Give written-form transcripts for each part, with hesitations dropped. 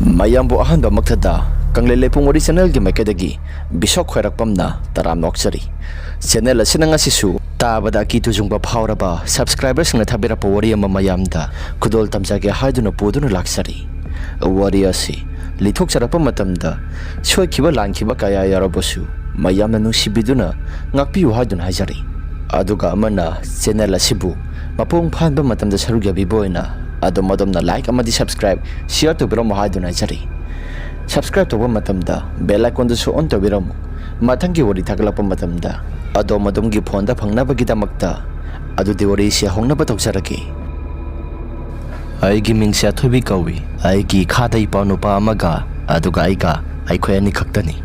Mayambu ahanba maktada Kanglele pung original gi maikadagi bisok khairakpamna taram nokchari channel asina ngasisu tabada ki tujungba phawraba subscribers na thabira powari ama mayamda kudol tamjage haiduna poduna laksari wari asi lithok charapa matamda soikiba langkiba kaya yarabosu mayamna nusibiduna ngakpiu haiduna hajari aduga amana channel asibu mapung phanba matamda saruga biboina adomna like amadi subscribe share to biro mahaduna jari subscribe to matamda bell icon du on to biro mathangi wari thaglapa matamda adomgi phone da phangna bagi damakta adu dewari sia hongna ba tawsaraki ai gi mingsia thobi kawi ai gi khadai panu pa amaga aduga aiga aikhoi ani khaktani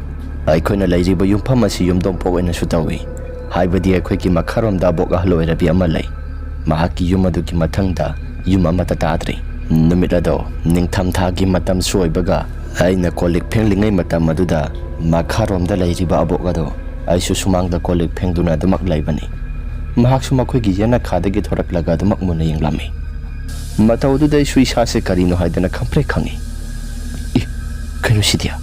aikhoina lairiba yumpham asi yumdom poina sutawi haibadi aikhoi gi makharom da boga hloira bi amalai mahaki yumadu gi mathangda yum amata tadri numitado ningtham thagi matam soibaga aina kolik phenglingai matam aduda makharom da lairiba abogado aisu sumang da kolik phengduna dumak laibani mahak suma khoi gi yana khadagi thorak laga dumak muna yenglami mataudu dai sui sa se karino haidana khample khangi I kanu sidia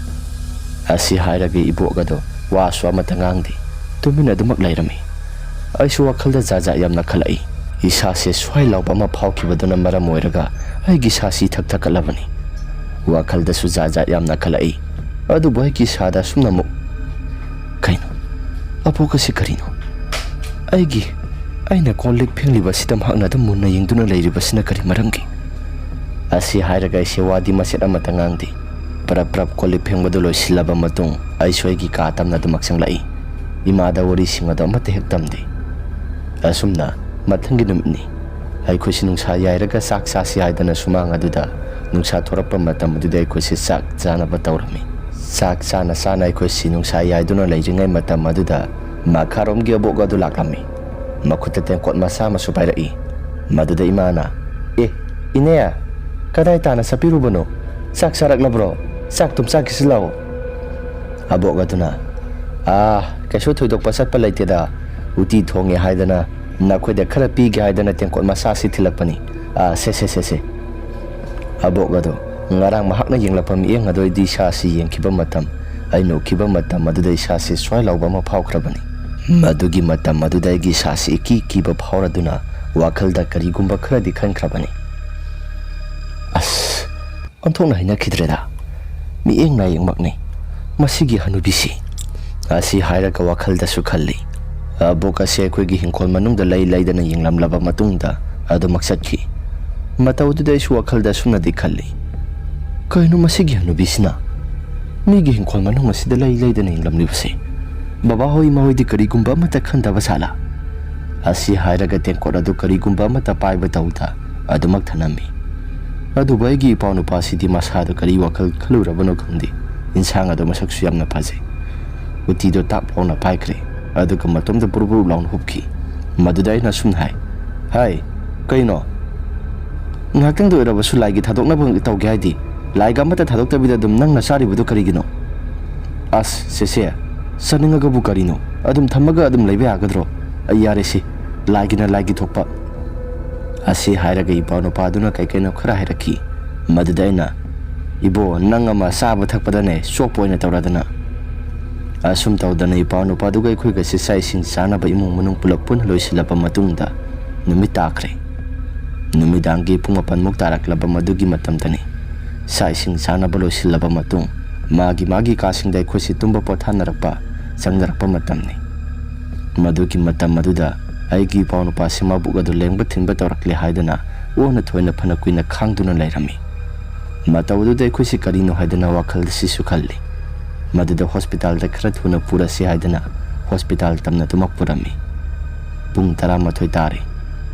asi hairage ibogado wa swa matangangdi tumina dumak lairami aisu wakhalda jaja yamna khalai isa se swai lauba ma phawkibaduna mara moiraga aigi sasi thak thakalabani wakhalda su jaja yamna khalai adu boy ki sada sumnamu kaino apoka si karino aigi aina kolik phengli basidam hakna dum munna yingduna leiri basina kari maramgi asi hairaga sewadi maset amatangangdi prap kolik phengbodo loisilaba matung ai soigi ka tamna dumak sanglai imada wori singada amate hektamdi asumna mathangi numni ai khosi nungsa yairaga sak sasi haidana sumang aduda nungsa thorappa matam aduda ai khosi sak chana batawrami sak chana sana ai khosi nungsa yaiduna leiringai matam aduda makharom gi aboga du laklami makhuta tengkot masa masu pairai maduda imana ineya kadai tana sapiru bono sak sarak labro sak tum sak kislaw aboga duna kaso thoidok pasat palaiteda uti thonge haidana nakhoi da khara pi gi haidana tengkot masa si thilakpani se abogado ngarang mahakna yenglapam eng adoi di sa si yengkiba matam aino kiba matam madudai sa si swai lauba ma phawkhrabani madugi matam madudai gi sa si kiba phawraduna wakhalda karigumba khara di khankhrabani onthongna hina khidreda mi eng na yengmakni masigi hanubisi asi hairaga wakhalda su khalli aboka se khoi gi hingkhol manung da laidana yinglam laba matungda adu maksat ki mataudu dai su wakhalda suna di khalli kainu masigi hanu bisna mi gi hingkhol manung masida laidana yinglam libase baba hoi ma hoi di kari gumba mata khanda basala asi hairaga tengkor adu kari gumba mata pai batauda adu mak thanami adu bai gi paunu pasi di masada kari wakhal khalura bano khandi insang adu masak su yamna phaje uti do tap pauna pai kre aduga matomda burbur laun hupki madudai na sunhai hai kaino ngakang do rabasu laigi thadokna bang tawge haidi laiga mata thadokta bida dum nang na sari budu karigino sese saninga gabu karino adum thamaga adum leibe agadro ayare si laigi na laigi thokpa asi hairaga ipano paduna kaikena khara hairaki madudai na ibo nangama saba thakpadane sokpoina tawradana asum tawdana ipanu paduga khoi ga sisai sing sana ba imung manung pulak pun loisilapa matungda numit takre numidangi pumapan muk taraklaba madugi matamtani sai sing sana ba loisilapa matung magi kasing dai khosi tumba pothanarapa sangnarakpa matamni madugi matam maduda aigi pawnu pasima buga do lengba thinba tawrakle haidana ona thoina phana kuina khangduna lairami matawdu dai khosi karino haidana wakhal sisu khalli maduda hospital da khara thuna pura si haidana hospital tamna tumak purami pung 12 tare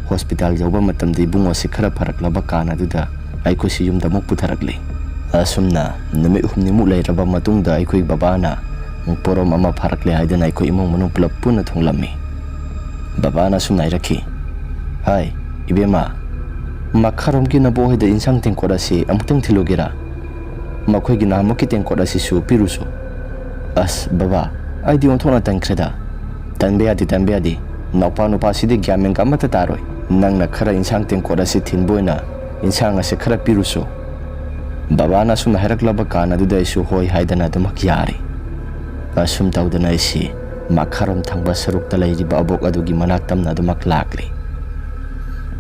hospital jawba matam di bungo si khara pharaklaba kana duda aiko si yum da muk putharakle asumna numi humni mu lairaba matungda aiko babana porom ama pharakle haidana aiko imong manu pulap puna thonglami babana sumnai rakhi hai ibema makharom ki nabo heda insang tengkora si amteng thilogera makhoi gi namuki tengkora si su piruso baba ai di onthona tangkreda tanbe adi napa nupa sidi gyameng kamata taroi nang na khara insang tengkora si thinboina insang ase khara piruso Babana sumna hairaklaba kan aduda isu hoi haidana adumak yari. Asum tawdana isi makharom thangba sarukta lairiba abok adugi manaktamna adumak lakli.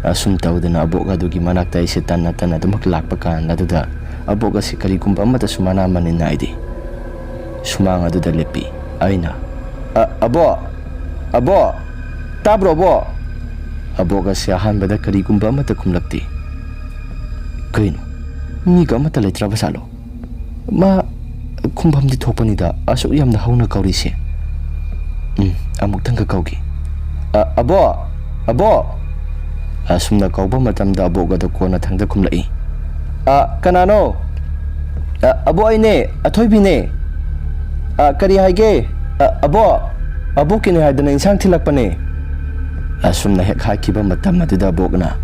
Asum tawdana abok adugi manakta isi tanna adumak lakpa kan aduda abok asi karigumba amata sumana manina idi. Sumang aduda lepi aina abo tabro abo abok asi ahanbada karigumba amata kumlakti. Kaino niga amata leitraba salo ma kumbhamdi thokpanida asuk yamna hauna kaurisi amuktang ka kaugi abo asumna kauba matamda aboga da kona thangda kumlai kanano abo aine athoibine kari haige abo kine haidana insang thilakpane asumna hek hakiba matam aduda abogna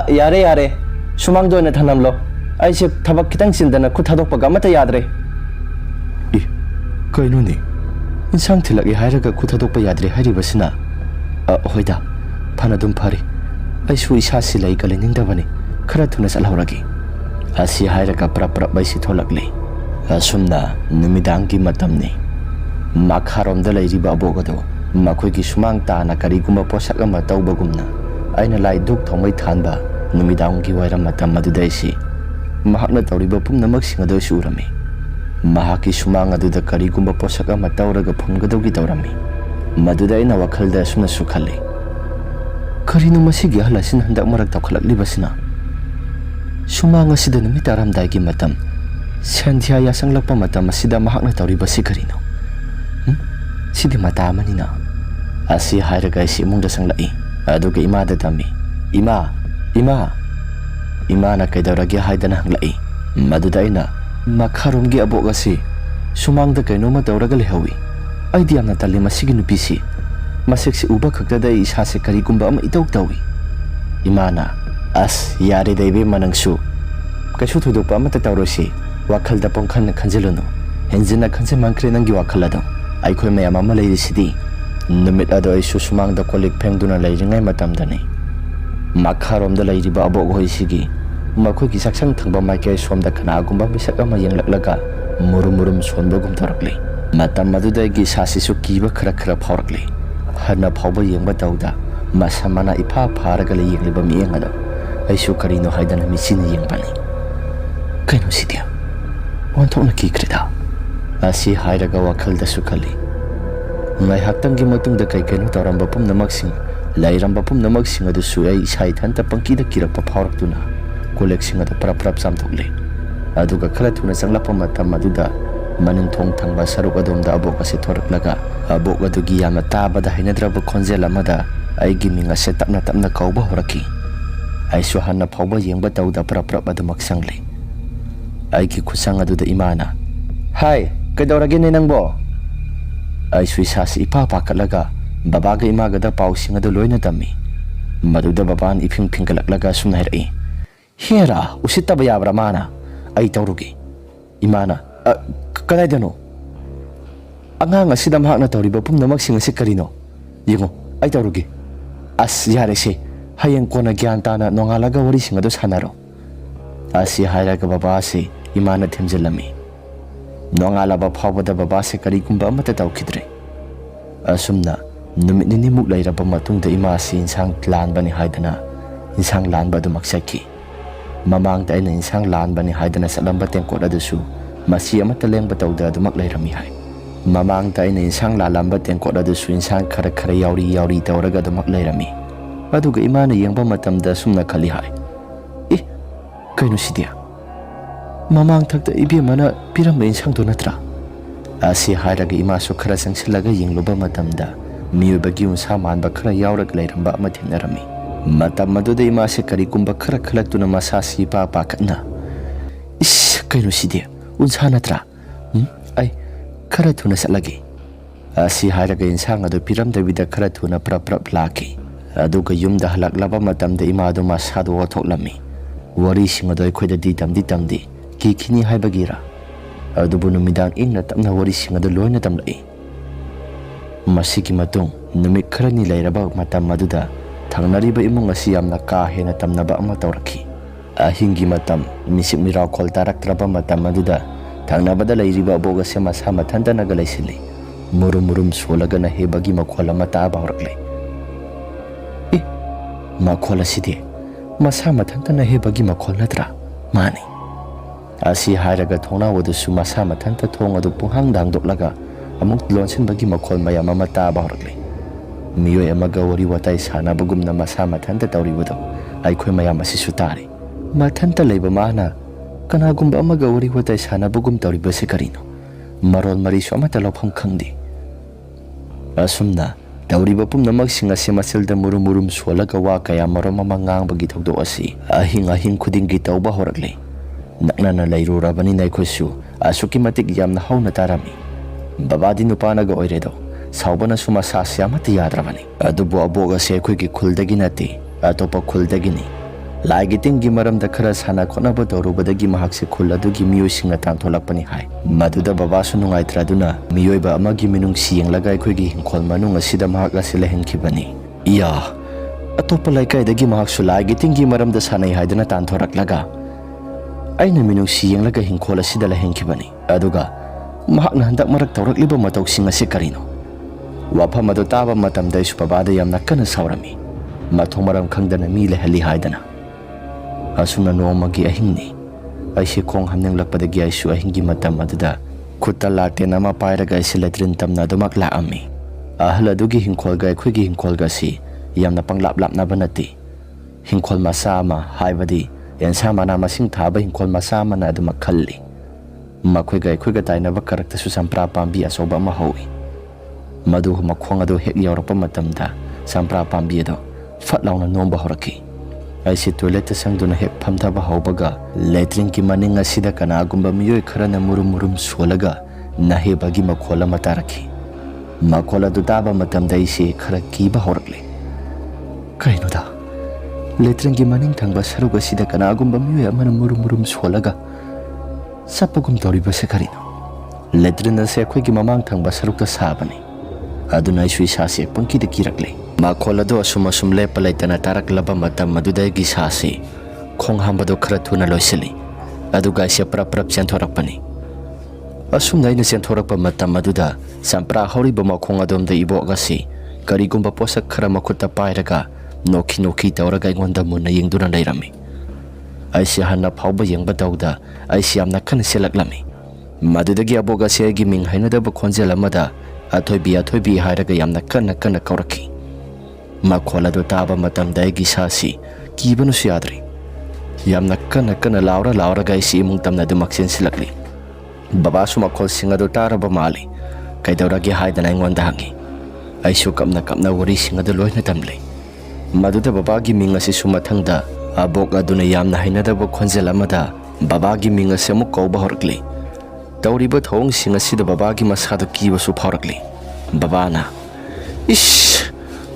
yare sumang doina thanamlo aise thabak kitang sindana khu thadokpa gamata yadre kaino ni insang thilaki hairaga khu thadokpa yadre hairibasina hoida phanadum phari aisu isa silai kaleninda bani khara thuna salhoragi asi hairaga prapra baisi tholakle asumna numidangi matamni makharom da lairiba abogado makhoi ki sumang ta na kari guma posak ama tawbagumna aina lai duk thongmai thanba numidangi wairam matam madudaisi mahakna tawriba pumnamak singado surami mahaki sumang aduda kari gumba posak ama tawraga phumgadawgi tawrami maduda aina wakhalda sumna sukhali karino masigi halasin handak marak tawkhalakliba sumang asida numi taramdai gi matam sandhya yasanglakpa matam asida mahakna tawriba si karino sidi mata amanina asi hairaga isi imungda sanglai aduga imada tami imana kaidawragi haidana hanglai maduda aina makharomgi abok asi sumangda kainoma tawraga lehawi aidi amna talli masigi nupisi masiksi uba khaktada isase karigumba ama itaw tawi imana as yare daibe manangsu kaishu thudokpa amata tawrosi wakhalda pongkhan khanjilono henjina khanse mangkre nangi wakhalada aikhoi mayam ama leirisidi numit ado isu sumangda kolik phengduna leiringai matamdani makharomda leiriba abok hoisigi makhoi ki saksang thangba maikai somda khana gumba misak ama yenglaklaga murum sonbagum tarakle matam maduda gi sasisu kiba khara phaurakle hana phauba yengba tawda masamana ifa pharaga le yengliba miengado aisu karino haidana misina yengbani kaino sidia wanthona ki krida asi hairaga wakhalda sukhali ngai haktangi matungda kai kaino tawramba pumnamaksing lairamba pumnamaksing adu su ai sai thanta pangkida kirakpa phauraktuna kolleksing adu prap samthokle aduga khala thuna sanglapa matam aduda maning thong thangba saruk adomda abok ase thoraklaga abok adugi yamna tabada hainadraba khonjel amada aigi minga se tapna kauba horaki aisu hanna phauba yengba tawda prap adu maksangle aigi khusang aduda imana hai kaidawrage ne nangbo aisu isasi ipa pakatlaga babaga imaga da pausing adu loina tami maduda baban iping pingkalaklaga sumnairai hera usitaba yabra mana ai tawrugi imana kadaidano angang asida mahakna tawriba pumnamak sing asi karino yengo ai tawrugi as yare se hayeng kona gyan tana nongalaga wari sing adu sanaro asi hairaga baba se imana themjelami nongalaba phawbada baba se karigumba amata tawkhidre asumna numit nini muk lairaba matungda ima si insang lanbani haidana insang lanba adu maksaki mamangda aina insang lanbani haidana salamba tengkot adusu masi amata lengba tawda adumak lairami hai mamangda aina insang lalamba tengkot adusu insang khara yauri tawraga adumak lairami aduga imana yengba matamda sumna khali hai kaino sidia mamang thakta ibe mana piramba insang do natra asi hairaga ima su khara sangsilaga yengluba matamda miyobagi unsa manba khara yaurag lairamba ama thenarami matam maduda ima se karigumba khara khalakuna masasi pa pakatna kaino sidia unsa natra ai khara thuna salagi asi hairaga insang adu piramdabida khara thuna prap laki aduga yumda halaklaba matamda ima adu masadu wathoklami wari singado khoida di tamdi kini haibagira adubu numidang ingna tamna wari singado loina tamlai masiki matung numit kharani lairaba matam maduda thangnariba imung asi yamna ka hena tamnaba ama tawraki Ahingi matam misip miracle taraktraba matam aduda thangnabada leiriba aboga se masa mathanta naga leisili murum murum solaga na hebagi makhola mata baurakle makhola sidi masa mathanta na hebagi makhol natra mani asi hairaga thona wadusu masa mathanta thong adu puhang dangdoklaga amuk lonsin bagi makhol mayam mata baurakle miyoi amaga wari watai sana bagumna masa mathanta tawribado aikhoi mayam asi sutari mathanta leiba mana kanagumba amaga wari watai sana bagum tawribase karino marol mari so amata lofam khangdi asumna tawriba pumnamak singa se masilda murum murum solaga wa kaya marom mangang bagi thogdo asi ahing khudingi tawba horakle nakna na lairurabani naikhosu asuki matik yamna hauna tarami babadi nupanaga oiredo saubana suma sasya mati yadrabani adubu aboga se khoi gi khuldagi nati atopa khuldagini laigi tingi maramda khara sana khonaba dorubadagi mahakse khul adugi miyoi singa tangtholakpani hai maduda baba su nungai traduna miyoi ba amagi minung sieng lagai khoi gi hingkhol manung asida mahak asile henkibani iya atopa laikai dagi mahak su laigi tingi maramda sanai haidana tanthoraklaga aina minung sieng laga hingkhol asida la henkibani aduga mahak na handak marak tawrakliba matau singa se karino wafam adu taba matamda isu babada yamna kana saurami mathong maram khangdana mi lehali haidana asuna nomagi ahingni aisi khong hamneng lakpadagi aisu ahingi matam aduda khutta late nama pairaga isi latrin tamna dumak la ami ahla dugi hingkholga khoigi hingkholga si yamna panglap lapna banati hingkhol masama haibadi yansa mana masing thaba hingkhol masama na dumak khalli makhoiga khoiga taina bakarakta su sampra pambi asoba ma howi madu makhong adu hek yaurapa matamda sampra pambi ado fatlauna nomba horaki aisi toilet sangduna hek phamthaba haubaga latrin ki maning asida kanagumba miyoi kharana murum murum solaga nahe bagi makhola mataraki makhola du taba matamda isi khara kiba horakle kainoda latrin ki maning thangba saruga sida kanagumba miyoi amana murum murum solaga sapagum toriba se karino latrin ase khoi ki mamang thangba sarukta sabani aduna isu isase pangki de kirakle makhola do asuma sum lepa laitana tarak laba matam madudai gi sase khong hambado khara thuna loisili aduga se prap chentorakpani asum naina chentorakpa matam maduda sampra hori bama khong adom da ibo gasi karigumba posak khara makhutta pairaga nokhi tawraga ingonda munna yengduna leirami aisi hanna phauba yengba tawda aisi amna khan selaklami madudagi aboga se gi ming hainada ba khonjel amada athoibi hairaga yamna kana kauraki makhola do taba matam daigi sasi kibanu siadri yamna kana laura gai si mung tamna du maksen silakli baba su makhol singa do taraba mali kaidawra gi haidana ingonda hangi aisu kapna wari singa do loina tamle maduda baba gi minga si sumathangda abok aduna yamna hainada ba khonjel amada baba gi minga se mu ko bahorkli tawriba thong singa sida baba gi masada kiba su phaurakli baba na ish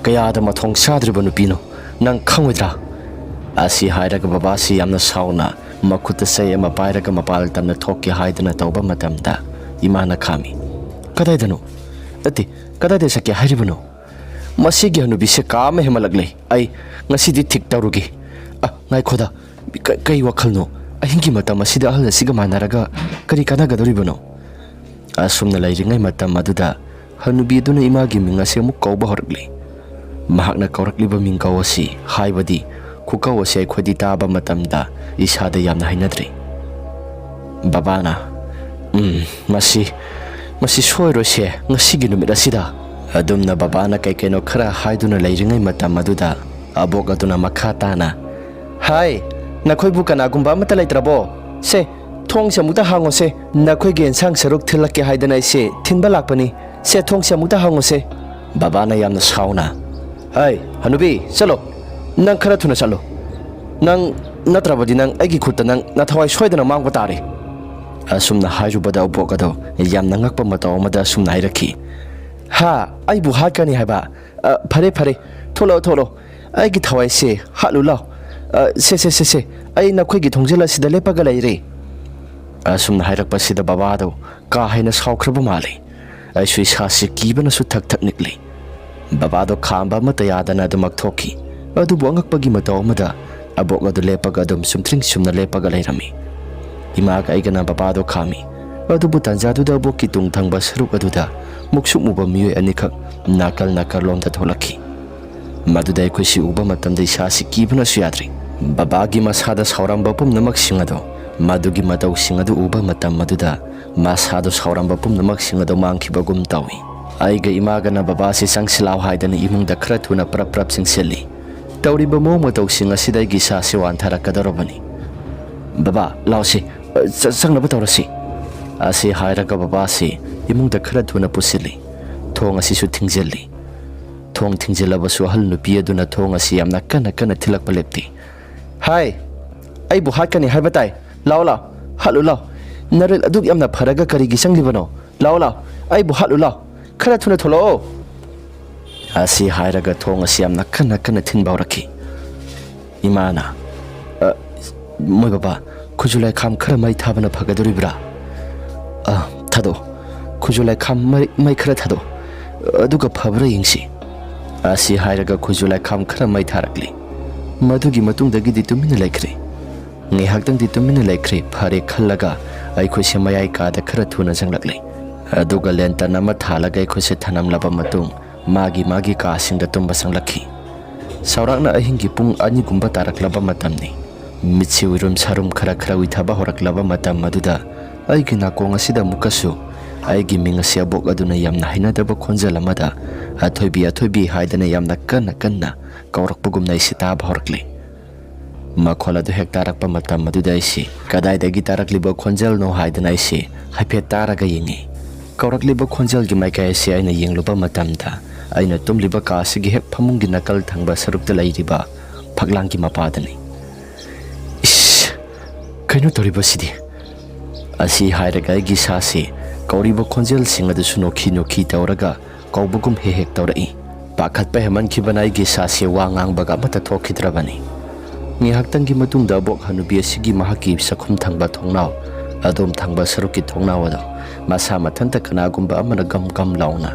kaya da mathong sadriba nupino nang khangwidra asi hairaga baba si yamna sauna makuta say ama pairaga mapal tamna thokki haidana tawba matamda imana khami kadaidano ati kadade sakya hairibano masigi hanubi se kam hemalagle ai ngasidi thik tawrugi ngai khoda kai wakhalno ahingi matam asida ahal asiga manaraga kari kana gadoribano asumna lairingai matam aduda hanubi duna imagi minga se mu kawba horgli mahakna kaurakliba mingkaw asi haibadi khukaw asi ai khodi taba matamda isada yamna hainadri babana masi soiro se ngasigi numit asida adumna babana kaikeno khara haiduna lairingai matam aduda abok aduna makhatana hai nakhoi bu kanagumba amata laitrabo se thong se muta hango se nakhoi gen sang saruk thilake haidana se thinba lakpani se thong se muta hango se babana yamna sauna hai hanubi chalo nang khara thuna chalo nang natrabadi nang agi khutta nang nathawai soidana mangba tare asumna hajubada bokado yamna ngakpa mataw amada sumna hairaki ha ai bu hakani haiba phare tholo agi thawai se halu law se ai nakhoi gi thongjela sida lepaga laire asumna hairakpa sida babado ka haina saukraba male ai sui sasi kibana su thak nikli babado khamba mata yadana dumak thoki adu bongak pagi mataw mada abok adu lepaga adum sumtring sumna lepaga leirami ima ga igana babado khami adubu tanjadu abok ki tung thangba saruk aduda muksuk muba miyoi anikak nakal lom da tholaki maduda aikosi uba matamda isasi kibuna suyadri babagi masada sauramba pumnamak singado madugi matau singadu uba matam maduda masado sauramba pumnamak singado mangkhibagum tawi aiga imagana babasi sangsilaw haidana imungda khra thuna prap singseli tawriba mo matau singa sidai sasi wanthara kadarabani baba lawsi sangnaba tawrasi asi hairaga babasi imungda khra thuna pusili thong asi su thingjelli thong thingjelaba su hal nupi aduna thong asi yamna kana thilakpa lepti hai ai bu hakani haibatai law halu law narel aduk yamna pharaga kari gi sanglibano law ai bu halu law khara thuna tholo asi hairaga thong asi yamna kana thinbawraki imana moi baba khujulai kham khara mai thabana phagadoribra thado khujulai kham mai khara thado aduga phabra yingsi asi hairaga khujulai kham khara mai tharakli madugi matungdagi di tumina laikre ngi hakdang di tumina laikre phare khallaga ai khoise mayai ka da khara thuna janglakle aduga lenta nama thalaga ai khoise thanam laba matung magi ka singda tumba sanglakhi saurakna ahingi pung ani gumba taraklaba matamni mitsi wirum sarum khara withaba horaklaba matam maduda aigi nakong asida mukasu aigi mingasi abok aduna yamna hainadaba khonjal amada athoibi haidana yamna kanna kaurakpagumna isi taba horakli makhola du hek tarakpa matam maduda isi kadaidagi tarakliba khonjal no haidana isi haiphet taraga yingi kaurakliba khonjal gi maikai isi aina yingluba matamda aina tumliba ka asigi hek phamungi nakal thangba sarukta lairiba phaglangi mapadani is kaino toriba sidi asi hairaga gi sasi kauriba khonjal singadu sunoki tauraga kaubagum hek taurai pakhat pa heman khibanai gi sasi wangang baga mata thokhidrabani ngi haktangi matungda bok hanubi asigi mahaki sakhum thangba thongnaw adom thangba saruki thongnaw ado masa mathanta kanagumba amana gam launa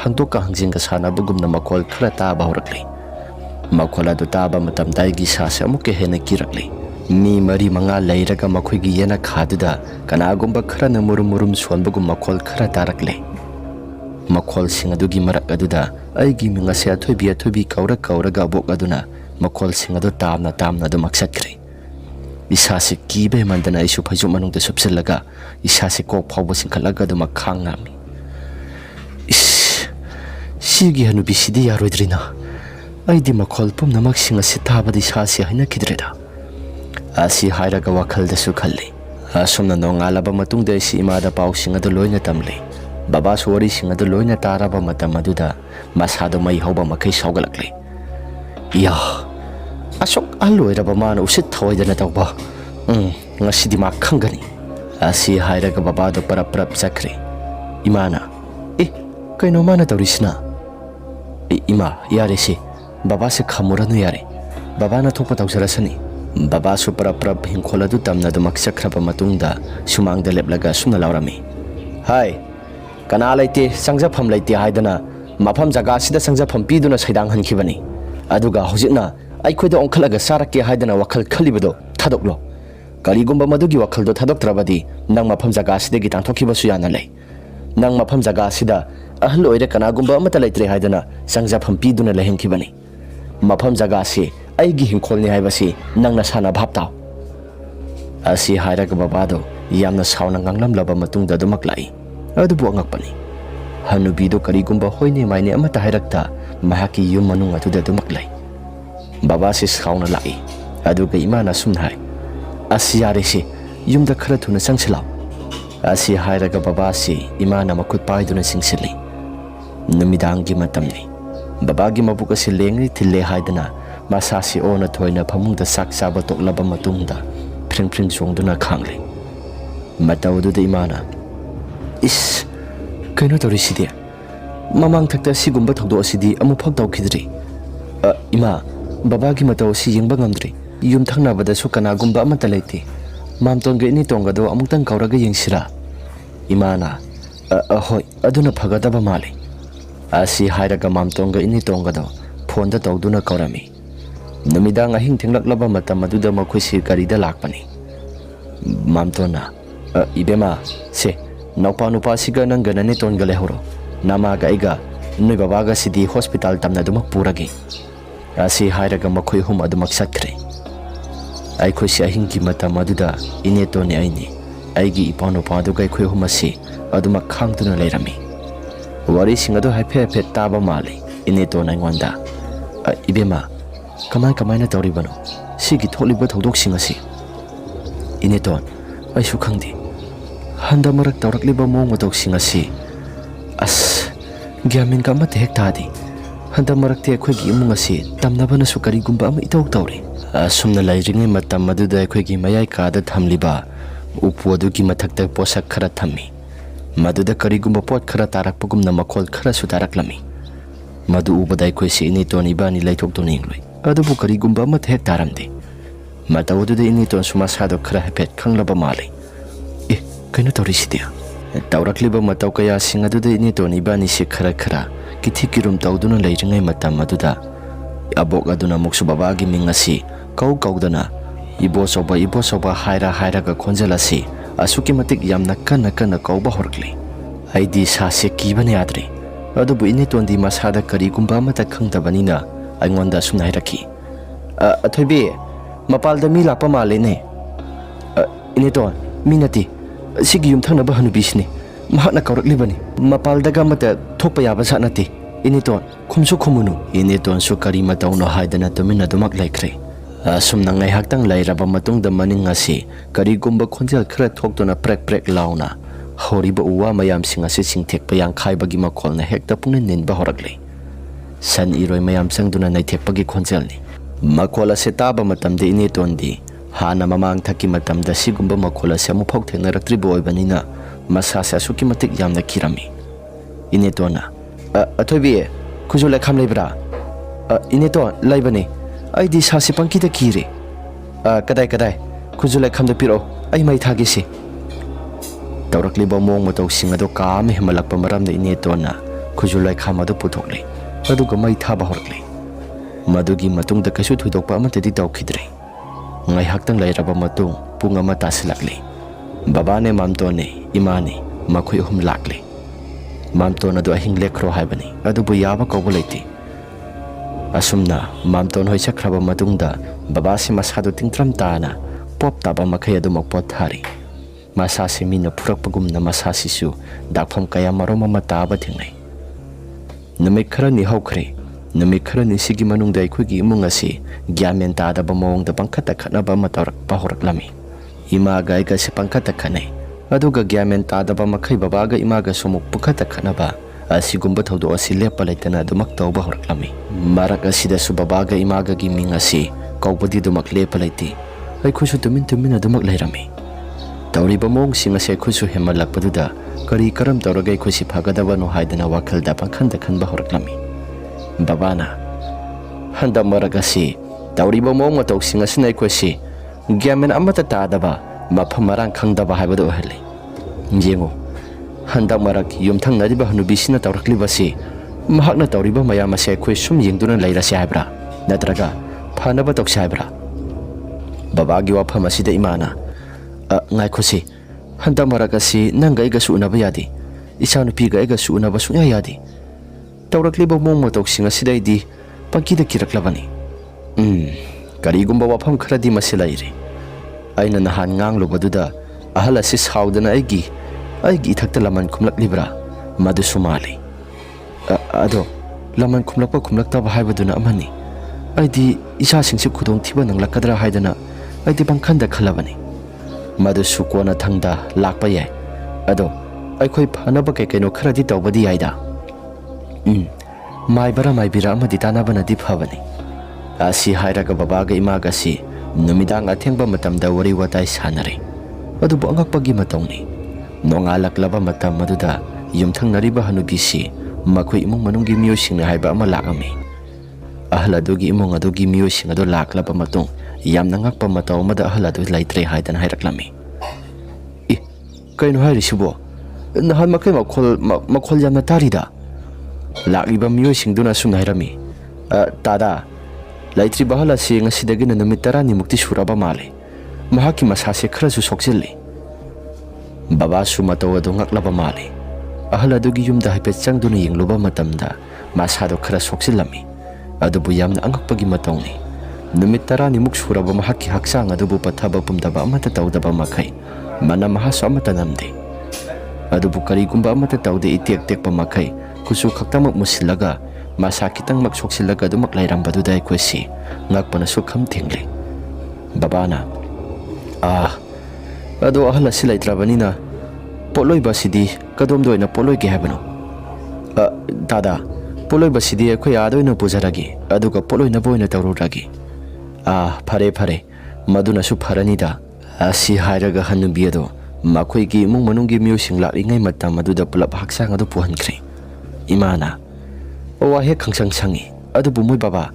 hangtoka hangjinga sanabagumna makhol khara taba horakli makhola du taba matam daigi sasi amuke hena kirakli mi mari manga leiraga makhoigi yena khaduda kanagumba khara na murum sonbagum makhol khara tarakle makhol singadugi marak aduda aigi mingase athoibi kauraga bok aduna makhol singadu tamna du maksatkre isase kibe mandana isu phaju manungda subsilaga isase kok phawba singkhalaga du makhangami sigi hanubi sidi yaroidrina aidi makhol pumnamak singase tabadi sase haina kidreda asi hairaga wakhalda su khalli asumna nongalaba matungda isi imada pau singadu loina tamle baba sori singadu loina taraba matam aduda masado mai hoba makai saugalakle ya asok aloiraba mana usit thoidana tawba ngasidi ma khangani asi hairaga baba do parap chakre imana kaino mana tawrisna ima yare se baba se khamuranu yare baba na thokpa tawjarasani baba su parap hingkhola du tamna du maksakhraba matungda sumangda leplaga sumna laurami hai kana laite sangjafam laite haidana mafam jaga sida sangjafam piduna saidang hankhibani aduga hojikna aikhoida onkhalaga sarake haidana wakhal khalibodo thadoklo karigumba madugi wakhaldo thadoktrabadi nang mafam jaga sidagi tangthokhibasu yana lei nang mafam jaga sida ahal oire kanagumba amata laitre haidana sangjafam piduna lehenkhibani mafam jaga se aigi hingkholni haibasi nangna sana bhaptaw asi hairaga babado yamna sauna nganglam laba matungda dumak lai adubu angakpani hanubido karigumba hoine maine amata hairakta mahaki yum manung atuda dumak lai baba si sauna lai aduga imana sumnai asi yaresi yumda khara thuna sangsilaw asi hairaga baba si imana makut paiduna singsili numidangi matamni babagi mabuk asi lengri thille haidana masasi ona thoina phamungda sak saba toklaba matungda phring songduna khangli matawduda imana is kaino torisidi mamang thakta sigumba thogdo asidi amu phak tawkhidri ima babagi mataw si yengba ngamdri yum thangna bada su kana gumba amata leite mamtonge ni tongado amutang kauraga yengsira imana hoi aduna phagadaba mali asi hairaga mamtonga ini tongado phonda tawduna kaurami Numidang ahing thinglak matam aduda makhoi garida lakpani. Mamtona ibema se naupa nupa siga nang ganani ton gale horo nama ga iga noi baba ga sidi hospital tamna dumak puragi asi hairaga makhoi hum adumak satkre ai khoi si ahing ki mata maduda ine to ne aini aigi ipano pa du gai khoi hum asi adumak khang tuna leirami wari singa do haipe haipe taba mali ine to nai wanda ibema kamai na tori bano sigi tholiba thodok singa si ine ton ai su khangdi handa marak tawrakliba mong matok singa si as gyamin ka mate hek tadi handa marak te khoi gi imung asi tamna bana su kari gumba ama itau tawri sumna lairinge matam maduda khoi gi mayai ka da thamliba upu adu gi mathakta posak khara thammi maduda kari gumba pot khara tarak pugum na makhol khara su tarak lami madu ubadai khoi si ini toni bani laithok to ningloi adu bu kari gumba ma thek taramde matawdu de ini ton suma sado khara hepet khanglaba mali kaino tawri sidia tawrakliba mataw kaya singa du de ini ton ibani si khara kithikirum tawduna leiringai matam maduda abok aduna muksu baba gi mingasi kaudana ibo soba haira ga khonjalasi asuki matik yamna kana kauba horkli aidi sase kibane adre adubu ini ton di masada kari gumba mata khangtabanina aingonda sumnai rakhi athoibi mapalda mi lapa malene ini ton minati sigi yum thangna ba hanubisni mahakna kauraklibani mapalda ga mata thokpa yaba sanati ini ton khumsu khumunu ini ton su kari matawno haidana tumina dumak laikre sumna ngai haktang lairaba matungda maningasi kari gumba khonjal khra thoktona prek launa horiba uwa mayam singasi singthekpa yang khaibagi makholna hekta pungna ninba horakle san iroi mayam sangduna naithekpagi khonjalni makhola se taba matamde ini tondi hana mamang thaki matamda sigumba makhola se amufok thengnaraktri boibanina masasa suki matik yamna kirami ini tona athobi khujula kham leibra ini to laibani ai di sasi pangki da kire kadai khujula kham da piro ai mai thagi si tawrakli ba mong matau singa do ka me himalak pamaram da ini tona khujula kham adu puthokle adu ga mai thaba horkle madugi matung da kasu thudok pa amati tawkhidre ngai haktang lairaba matung punga mata silakle baba ne mamto ne imane makhoi hum lakle mamton adu ahing lekro haibani adu bu yaba ko bolaiti asumna mamton hoi chakraba matungda baba si masadu tingtram tana pop taba makhai adu mokpot thari masasi mina phurak pagum na masasi su dakpham kaya maroma mata ba thingai namik khara ni haukhre namik khara ni sigi manung dai khugi imung asi gyamen ta da ba mawng da pangkhata khana ba matarak pahorak lami ima gai ga se pangkhata khanai aduga gyamen ta da ba makhai baba ga ima ga sumuk pukhata khana ba asigumba thodo asi lepa laitana dumak tawba horak lami marak asida su baba ga ima ga gi ming asi kaubadi dumak lepa laiti ai khusu tumin dumak lairami tawri ba mawng singa se khusu hemalak paduda kari karam tawragai khusi phagadaba no haidana wakhal da pangkhanda khanba horak lami babana handa maragasi tawri ba mong matok singa sinai khosi gyamen amata tadaba mafam marang khangdaba haibadu ohli jengo handa marak yumthang nariba hanubisina tawrakli basi mahakna tawri ba mayam ase khoi sum yengduna lairasi haibra natraga phanaba toksa haibra babagi wafam asida imana ngai khosi handa maragasi nangai ga su unaba yadi isanu pi ga su unaba sunya yadi tawrakli ba mong matok singa sidaidi pangkida kiraklabani karigumba wafam kharadi masilaire aina nahan nganglo baduda ahala si saudana aigi ithakta laman kumlak libra madu sumali ado laman kumlakta ba haibaduna amani aidi isa singsi khudong thiba nanglakadra haidana aidi bangkhanda khalabani madu sukona thangda lakpa yai ado aikhoi phanaba kaino kharadi tawbadi yaida mai bira amadi tanabana di phabani asi hairaga babaga imaga si numidang athengba matamda wari watai sanare adu bu angakpagi matawni nongalak matam maduda yumthang nariba hanubi si makhoi imung manunggi miyo singna haiba ama lakami ahla dogi imung adogi miyo sing ado laklaba matung yamna ngakpa mataw mada ahla do laitre haidan hairaklami kaino hairi sibo nahan makai makhol yamna tarida lakiba miyo singduna sumna hairami tada ꯂꯩꯇ꯭ꯔꯤꯕ ꯑꯍꯜ ꯑꯁꯤ ꯉꯁꯤꯗꯒꯤꯅ ꯅꯨꯃꯤꯠ 10ꯅꯤꯃꯨꯛꯇꯤ ꯁꯨꯔꯕ ꯃꯥꯜꯂꯤ ꯃꯍꯥꯛꯀꯤ ꯃꯁꯥꯁꯦ ꯈꯔꯁꯨ ꯁꯣꯛꯆꯤꯜꯂꯤ ꯕꯕꯥꯁꯨ ꯃꯇꯧ ꯑꯗꯨ ꯉꯛꯂꯕ ꯃꯥꯜꯂꯤ ahal adugi yumda haipet changduna yengluba matamda masado khara soksilami adubu yamna angakpagi matawni numit 10 muk suraba mahakki haksang adubu pathaba pumdaba amata tawdaba makai mana mahaso amata namde adubu karigumba amata tawde itiek tekpa makai kusu khaktamak musilaga masa kitang mak soksilaga dumak lairambadu dai kwesi ngakpana su kham thingli babana ado ahal asilai trabanina poloi basidi kadom doina poloi ke habano dada poloi basidi khoi adoina pujaragi aduga poloi na boina tawruragi phare maduna su pharani da asi hairaga hanubi ado makhoi gi mung manungi miusing lakringai matam maduda pulap haksang adu puhankhre imana owa he khangsang sangi adubu moi baba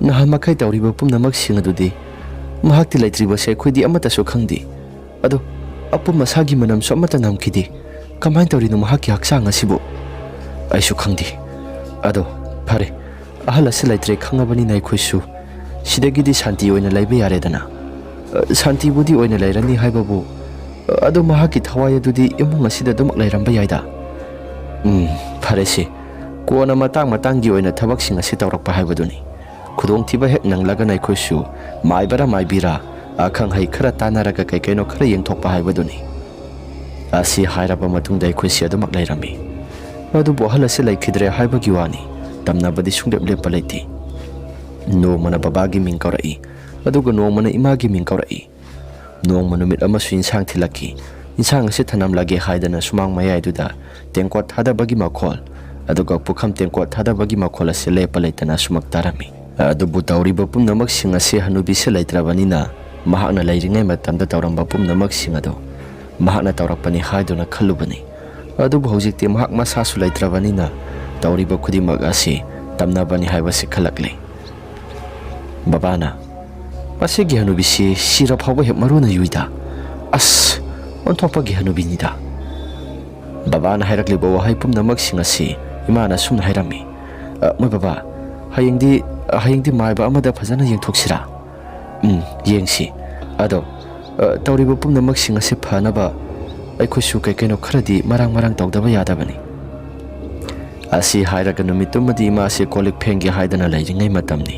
na makai tawriba pumnamak sing adudi mahakti laitriba se khoidi amata su khangdi ado apu masagi manam so amata namkidi kamain tawrino mahaki haksang asibu aisu khangdi ado phare ahal asilaitre khangabani nai khoisu sidagidi shanti oina laibe yaredana shanti budi oina lairani haibabu ado mahaki thawai adudi imung asida dumak lairamba yaida phare si kona matang gi oina thabak sing asi tawrakpa haibaduni khudong thiba hek nanglaga nai khoisu maibara maibira akhang hai khara tanaraga kaino khara yengthokpa haibaduni asi hairaba matungda khoisi adumak lairami adu bohala se laikhidre haibagi wani tamna badi sungdep lepa laiti no mana babagi ming kaurai aduga no mana imagi ming kaurai no mana mit amasu insang thilaki insang ase thanam lage haidana sumang mayai duda tengkot thada bagi makhol aduga pukham tengkot thada bagi makhol ase lepa laitana sumak tarami adubu tawriba pumnamak sing ase hanubi se laitrabanina mahakna lairingai matamda tawramba pumnamak sing ado mahakna tawrakpani haiduna khallubani adubu hojikti mahak masasu laitrabanina tawriba khudimak ase tamnabani haibase khalakle babana pasigi hanubisi sira phawba he maruna yuida as onthokpa gi hanubinida babana hairakli bo hai pumnamak singasi imana sumna hairami moi baba hayengdi maiba amada phajana yengthoksira yengsi ado tawriba pumnamak singasi phanaba aikhosu kaino kharadi marang tawdaba yadabani asi hairaga numitumadi ma se kolik phengi haidana lairingai matamni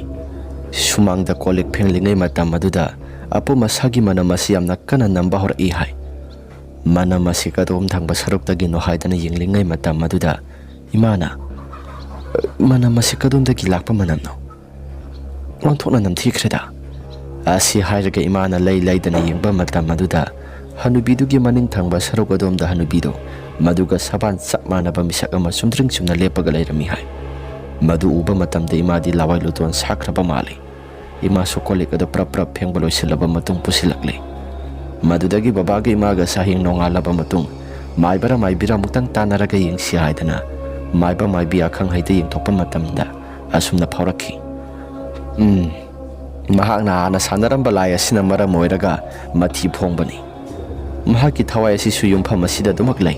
sumangda kolik phenglingai matam maduda apu masagi manamasi yamna kana namba hor I hai manamasi kadom thangba sarukdagi no haidana yenglingai matam maduda imana manamasi kadomdagi lakpa manamno onthokna namthikhreda asi hairaga imana laidana yengba matam maduda hanubidugi maning thangba sarukadomda hanubido maduga saban sakmanaba misak ama sumdring sumna lepaga lairami hai madu uba matamda imadi lawai luton sakraba mali ima so kolik ado prap phengba loisilaba matung pusilakle madudagi babagi imaga sahing nongalaba matung maibara maibira mutang tanaraga yengsi haidana maiba maibi akhang haite yengthokpa matamda asumna phaurakhi mahakna ana sanaramba lai asina mara moiraga mathi phongbani mahaki thawai asi suyumpham asida dumak lai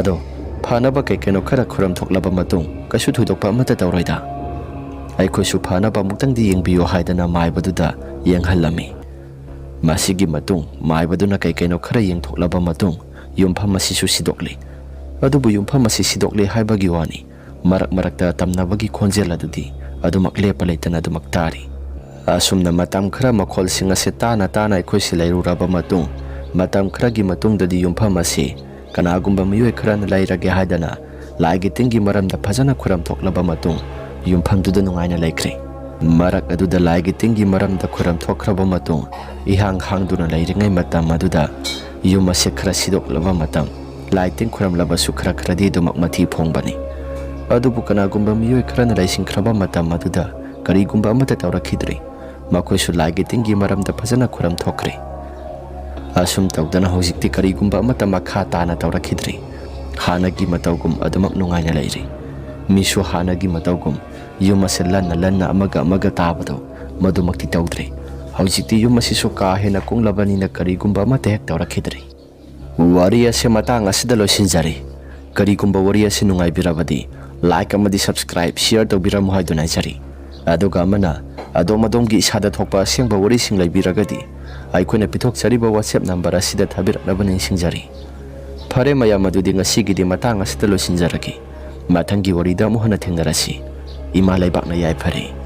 ado phanaba kaino khara khuram thoklaba matung kasu thudokpa amata tawraida aikhosu phanaba muktangdi yengbiyo haidana maibaduda yenghallami masigi matung maibaduna kaino khara yengthoklaba matung yumpham asi su sidokli adubu yumpham asi sidokli haibagi wani marakta tamnabagi khonjel adudi adumak lepa leitana adumak tari asumna matam khara makhol singa se tana aikhosi lairuraba matung matam khara gi matung dadi yumpham asi kanagumba miyoi khara lairage haidana laigi tingi maramda phajana khuram thoklaba matung yumpham duda nungaina laikre marak aduda laigi tingi maramda khuram thokraba matung ihang hangduna lairingai matam maduda yuma se khara sidoklaba matam laiting khuram laba su khara di dumak mathi phongbani adubu kanagumba miyoi khara laising khraba matam maduda karigumba amata tawrakhidri makhoi su laigi tingi maramda phajana khuram thokre asum tawdana hojikti karigumba amata makha tana tawrakhidri hanagi matawgum adumak nungaina lairi misu hanagi matawgum yumase lanna amaga tabado madumakti tawdre hojikti yumasi su ka hena kunglabani na karigumba amata hek tawrakhidri wari ase matang asida losinjari karigumba wari ase nungai birabadi like amadi subscribe share tawbiramu haiduna jari aduga amana ꯑꯗꯣꯝꯒꯤ ꯏꯁꯥꯗ ꯊꯣꯛꯄ ꯑꯁꯦꯡꯕ ꯋꯥꯔꯤꯁꯤꯡ ꯂꯩꯕꯤꯔꯒꯗꯤ ꯑꯩꯈꯣꯏꯅ ꯄꯤꯊꯣꯛꯆꯔꯤꯕ WhatsApp number ꯑꯁꯤꯗ ꯊꯥꯕꯤꯔꯛꯅꯕ ꯅꯤꯡꯁꯤꯡꯖꯔꯤ꯫ ꯐꯔꯦ ꯃꯌꯥꯝ, ꯑꯗꯨꯗꯤ ꯉꯁꯤꯒꯤꯗꯤ ꯃꯇꯥꯡ ꯑꯁꯤꯗ ꯂꯣꯏꯁꯤꯟꯖꯔꯒꯦ꯫ ꯃꯊꯪꯒꯤ ꯋꯥꯔꯤꯗ ꯑꯃꯨꯛ ꯍꯟꯅ ꯊꯦꯡꯅꯔꯁꯤ꯫ ꯏꯃꯥ ꯂꯩꯕꯥꯛꯅ ꯌꯥꯏꯐꯔꯦ꯫